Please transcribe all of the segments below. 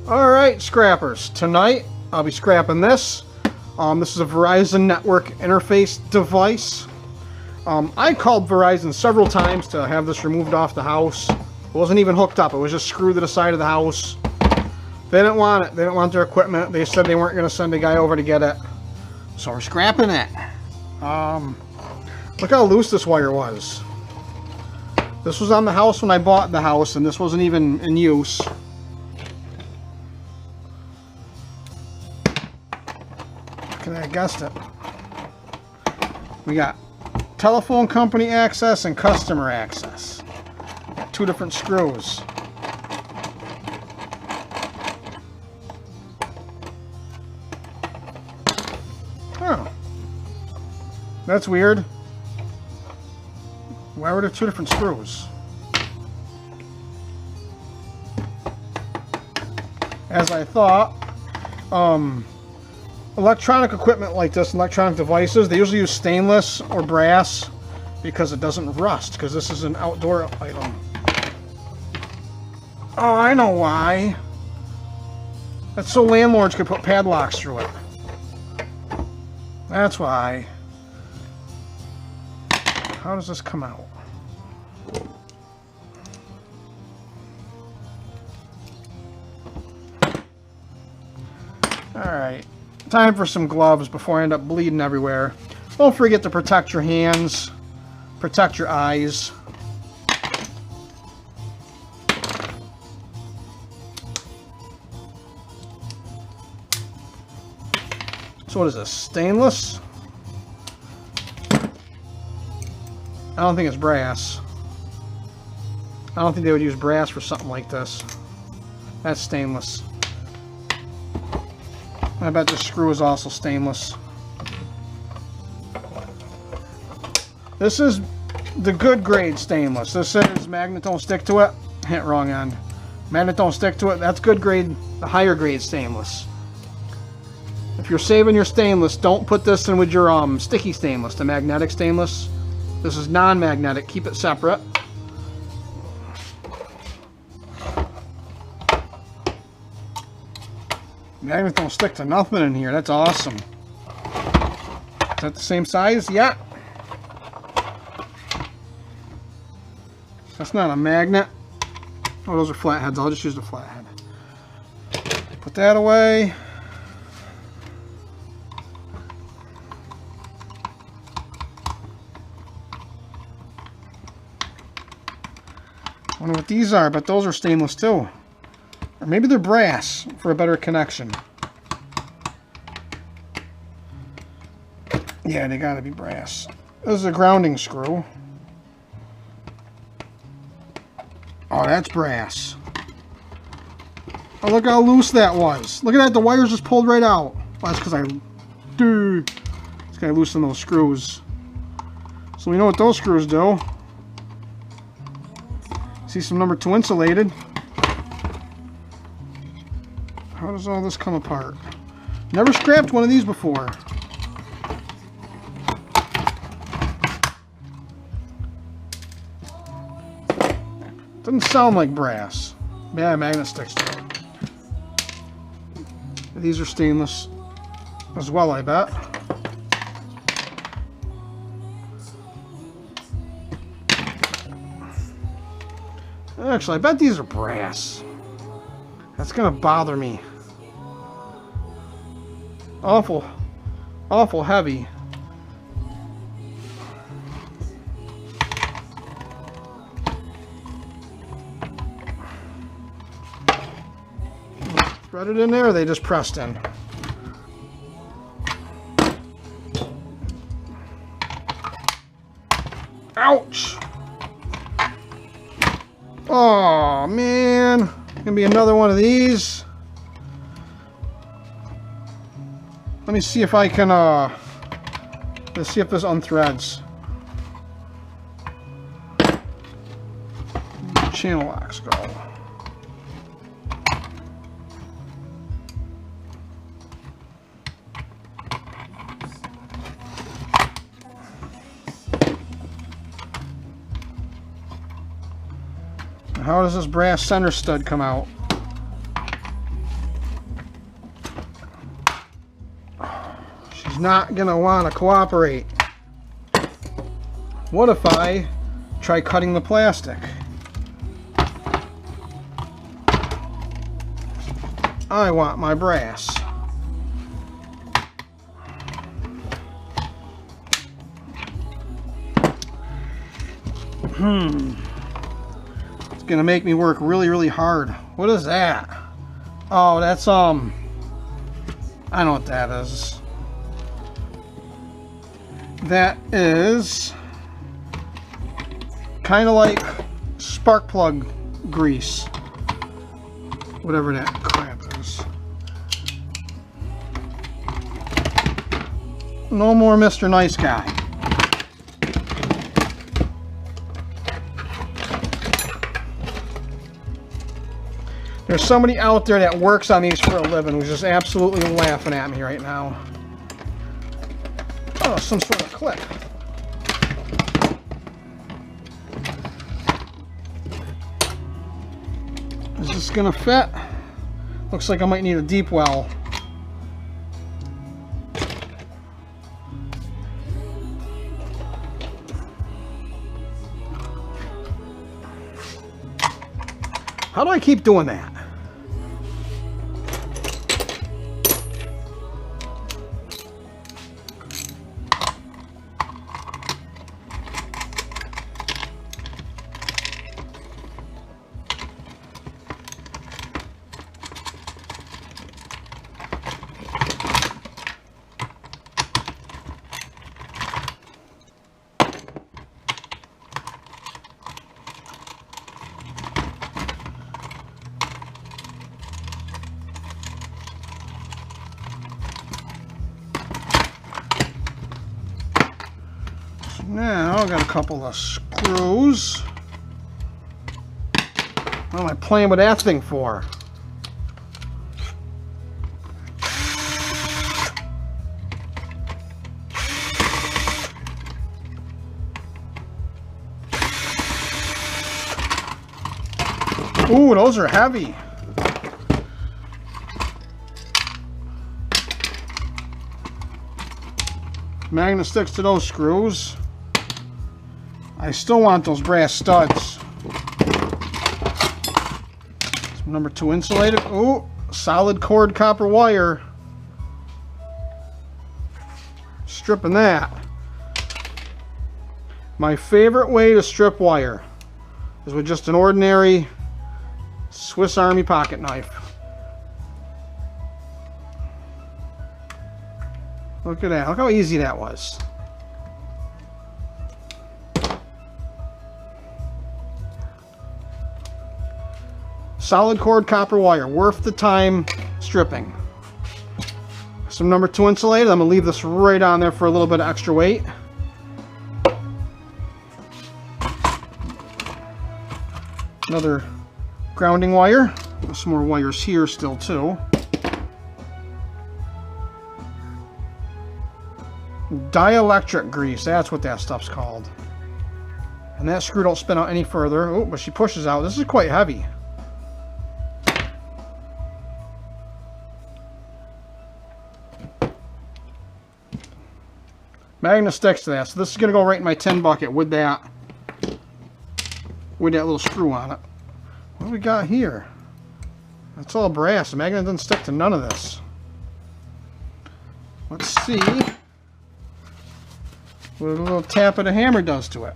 Alright, scrappers. Tonight, I'll be scrapping this. This is a Verizon network interface device. I called Verizon several times to have this removed off the house. It wasn't even hooked up. It was just screwed to the side of the house. They didn't want it. They didn't want their equipment. They said they weren't going to send a guy over to get it. So we're scrapping it. Look how loose this wire was. This was on the house when I bought the house, and this wasn't even in use. I guessed it. We got telephone company access and customer access. Got two different screws. Oh. That's weird. Why were there two different screws? As I thought, electronic equipment like this, electronic devices, they usually use stainless or brass because it doesn't rust, because this is an outdoor item. Oh, I know why. That's so landlords could put padlocks through it. That's why. How does this come out? Alright. Time for some gloves before I end up bleeding everywhere. Don't forget to protect your hands, protect your eyes. So what is this, stainless? I don't think it's brass. I don't think they would use brass for something like this. That's stainless. I bet this screw is also stainless. This is the good grade stainless. This says magnet don't stick to it. Hit wrong end. Magnet don't stick to it. That's good grade, the higher grade stainless. If you're saving your stainless, don't put this in with your sticky stainless, the magnetic stainless. This is non-magnetic. Keep it separate. Magnets don't stick to nothing in here. That's awesome. Is that the same size? Yeah. That's not a magnet. Oh, those are flatheads. I'll just use the flathead. Put that away. I wonder what these are, but those are stainless too. Or maybe they're brass for a better connection. Yeah, they gotta be brass. This is a grounding screw. Oh, that's brass. Oh, look how loose that was. Look at that, the wires just pulled right out. Well, that's because I loosened those screws. So we know what those screws do. See some number 2 insulated. How does all this come apart? Never scrapped one of these before. Doesn't sound like brass. Yeah, magnet sticks to it. These are stainless as well, I bet. Actually, I bet these are brass. That's gonna bother me. Awful heavy. Threaded in there, or they just pressed in. Ouch! Oh man, gonna be another one of these. Let me see if I can let's see if this unthreads. Channel locks go. How does this brass center stud come out? He's not gonna want to cooperate. What if I try cutting the plastic? I want my brass. It's gonna make me work really, really hard. What is that? Oh, that's I know what that is. That is kind of like spark plug grease. Whatever that crap is. No more Mr. Nice Guy. There's somebody out there that works on these for a living who's just absolutely laughing at me right now. Oh, some sort of clip. Is this gonna fit? Looks like I might need a deep well. How do I keep doing that? Now I got a couple of screws. What am I playing with that thing for? Ooh, those are heavy. Magnet sticks to those screws. I still want those brass studs. Some number 2 insulated. Ooh, solid cord copper wire. Stripping that. My favorite way to strip wire is with just an ordinary Swiss Army pocket knife. Look at that. Look how easy that was. Solid cord copper wire, worth the time stripping. Some number 2 insulated. I'm going to leave this right on there for a little bit of extra weight. Another grounding wire. There's some more wires here still too. Dielectric grease, that's what that stuff's called. And that screw don't spin out any further. Oh, but she pushes out. This is quite heavy. Magnet sticks to that. So this is going to go right in my tin bucket with that little screw on it. What do we got here? That's all brass. The magnet doesn't stick to none of this. Let's see what a little tap of the hammer does to it.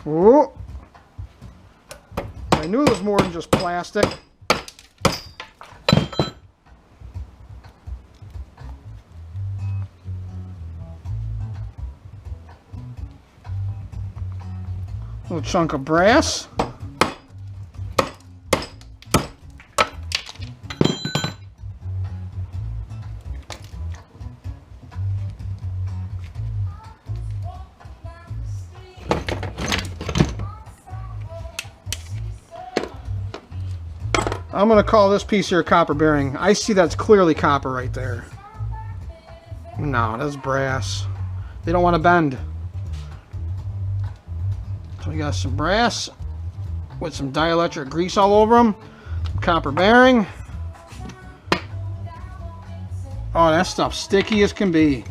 Ooh. I knew it was more than just plastic. Little chunk of brass. I'm going to call this piece here copper bearing. I see that's clearly copper right there. No, that's brass. They don't want to bend. So we got some brass with some dielectric grease all over them. Copper bearing. Oh, that stuff's sticky as can be.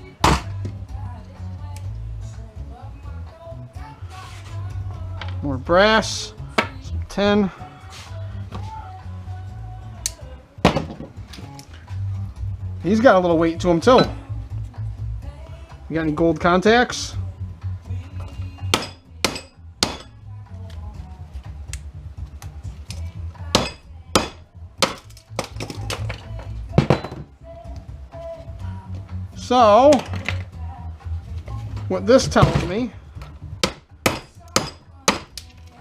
More brass, some tin. He's got a little weight to him too. You got any gold contacts? So, what this tells me,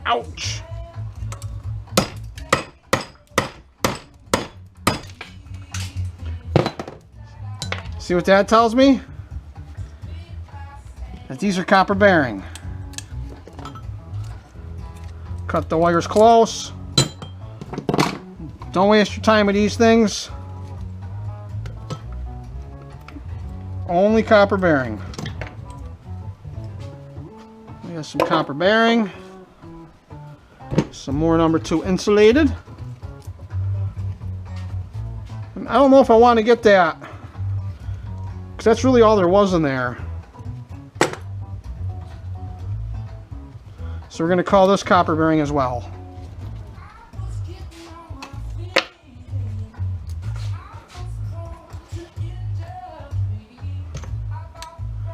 ouch. See what that tells me? That these are copper bearing. Cut the wires close. Don't waste your time with these things. Only copper bearing. We got some copper bearing. Some more number 2 insulated. And I don't know if I want to get that, because that's really all there was in there. So we're going to call this copper bearing as well.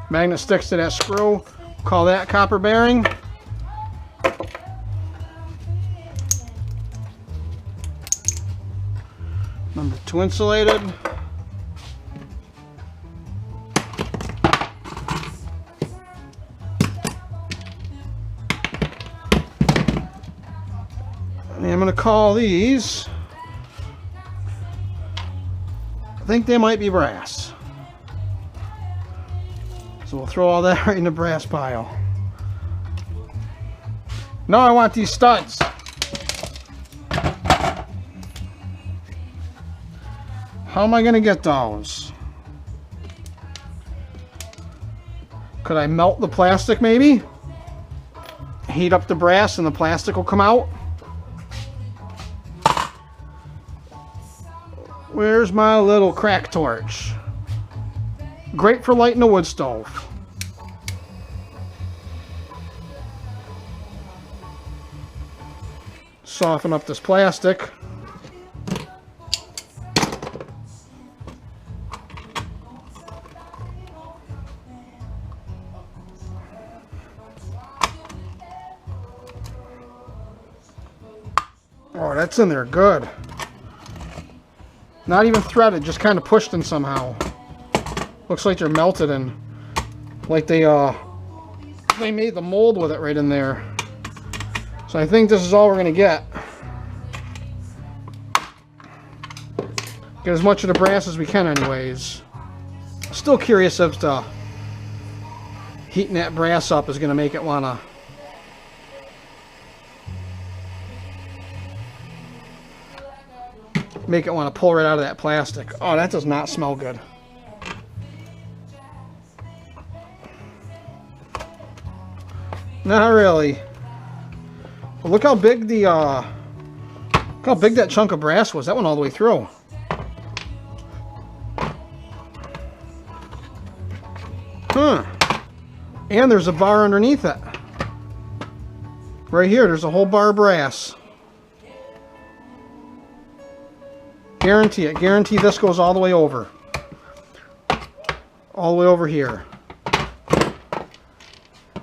Magnet sticks to that screw. Call that copper bearing. Number 2 insulated. And I'm going to call these, I think they might be brass. So we'll throw all that right in the brass pile. Now I want these studs. How am I going to get those? Could I melt the plastic maybe? Heat up the brass and the plastic will come out? Where's my little crack torch? Great for lighting a wood stove. Soften up this plastic. Oh, that's in there good. Not even threaded, just kind of pushed in somehow. Looks like they're melted and like they made the mold with it right in there. So I think this is all we're gonna get. Get as much of the brass as we can anyways. Still curious as to heating that brass up is gonna make it wanna pull right out of that plastic. Oh, that does not smell good. Not really. But look how big the look how big that chunk of brass was. That went all the way through. Huh. And there's a bar underneath it. Right here, there's a whole bar of brass. Guarantee it. Guarantee this goes all the way over. All the way over here.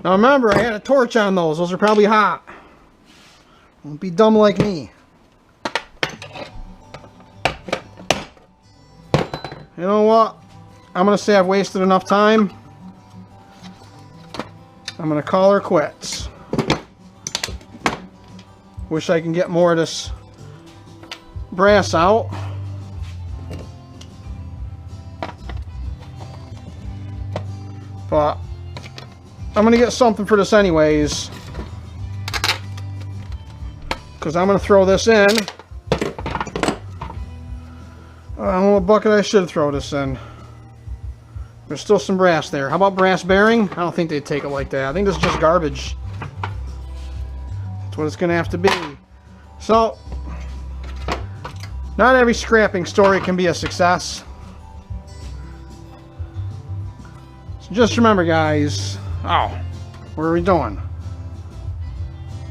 Now remember, I had a torch on those. Those are probably hot. Don't be dumb like me. You know what? I'm going to say I've wasted enough time. I'm going to call her quits. Wish I can get more of this brass out. But I'm going to get something for this anyways, because I'm going to throw this in I don't know what bucket I should throw this in. There's still some brass there. How about brass bearing? I don't think they'd take it like that. I think this is just garbage. That's what it's going to have to be. So, not every scrapping story can be a success. So just remember, guys. Oh, what are we doing?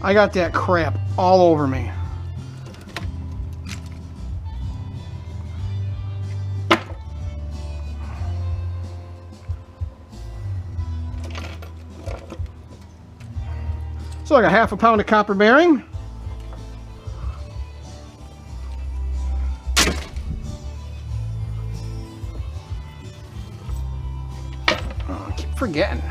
I got that crap all over me. So I got half a pound of copper bearing. Oh, I keep forgetting.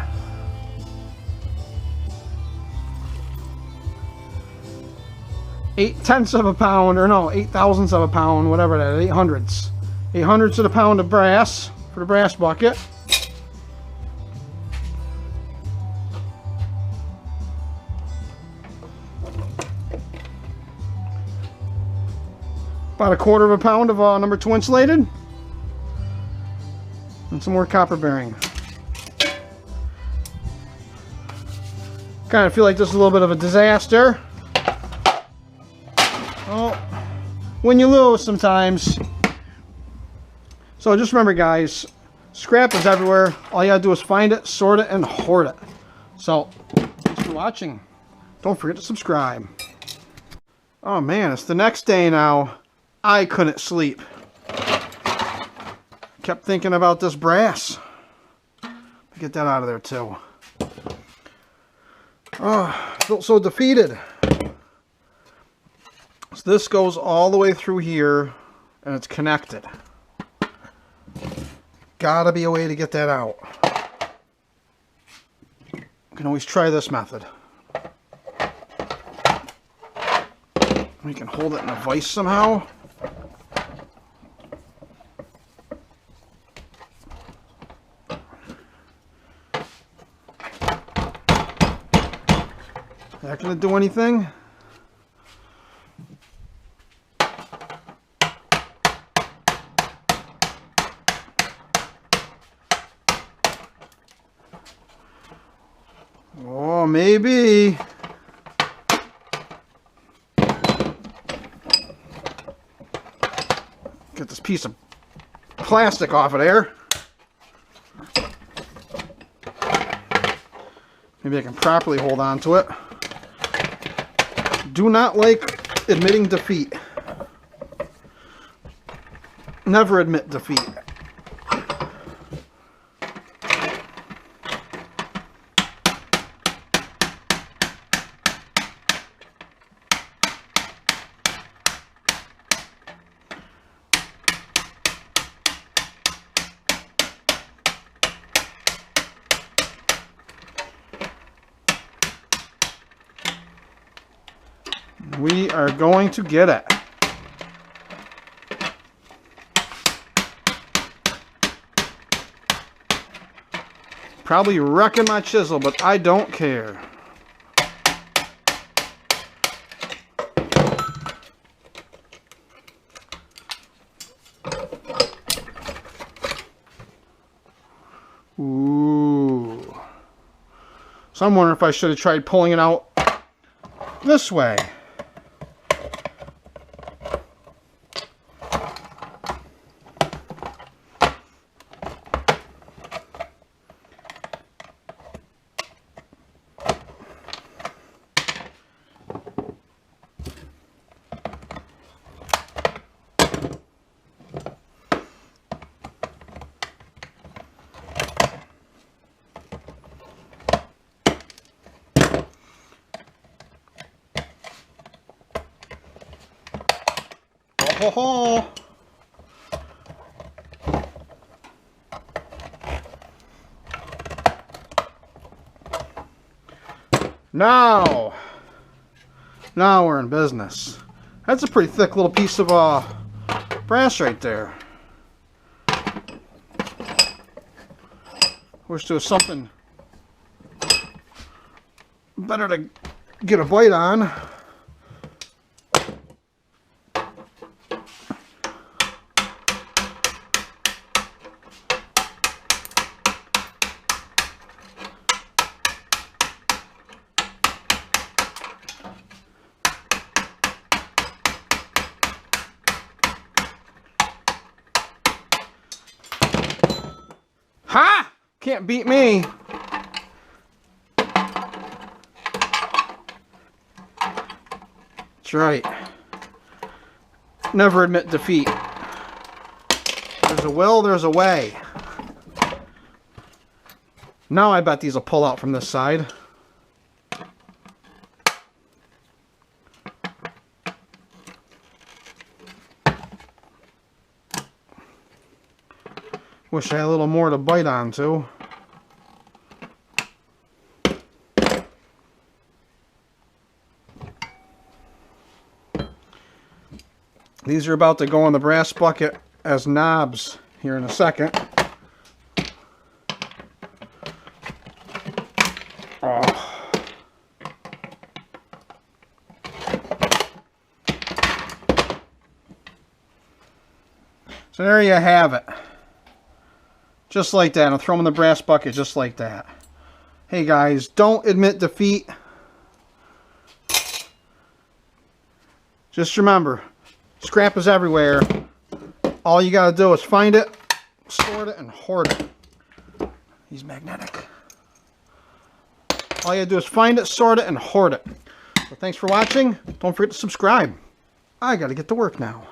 Eight tenths of a pound, or no, 8/1000ths of a pound, whatever that is, 800ths. 800ths of a pound of brass for the brass bucket. About a quarter of a pound of number 2 insulated. And some more copper bearing. Kind of feel like this is a little bit of a disaster. Oh, when you lose sometimes. So just remember, guys, scrap is everywhere. All you gotta do is find it, sort it, and hoard it. So, thanks for watching. Don't forget to subscribe. Oh man, it's the next day now. I couldn't sleep. Kept thinking about this brass. Get that out of there too. Oh, I felt so defeated. So this goes all the way through here and it's connected. Gotta be a way to get that out. You can always try this method. We can hold it in a vise somehow. Not gonna do anything. Oh, maybe. Get this piece of plastic off of there. Maybe I can properly hold on to it. Do not like admitting defeat. Never admit defeat. We are going to get it. Probably wrecking my chisel, but I don't care. Ooh. So I'm wondering if I should have tried pulling it out this way. Ho ho! Now we're in business. That's a pretty thick little piece of brass right there. Wish there was something better to get a bite on. Can't beat me. That's right. Never admit defeat. There's a will, there's a way. Now I bet these will pull out from this side. Wish I had a little more to bite onto. These are about to go in the brass bucket as knobs here in a second. Oh. So there you have it. Just like that. I'll throw them in the brass bucket just like that. Hey guys, don't admit defeat. Just remember, scrap is everywhere. All you gotta do is find it, sort it, and hoard it. He's magnetic. All you gotta do is find it, sort it, and hoard it. So thanks for watching. Don't forget to subscribe. I gotta get to work now.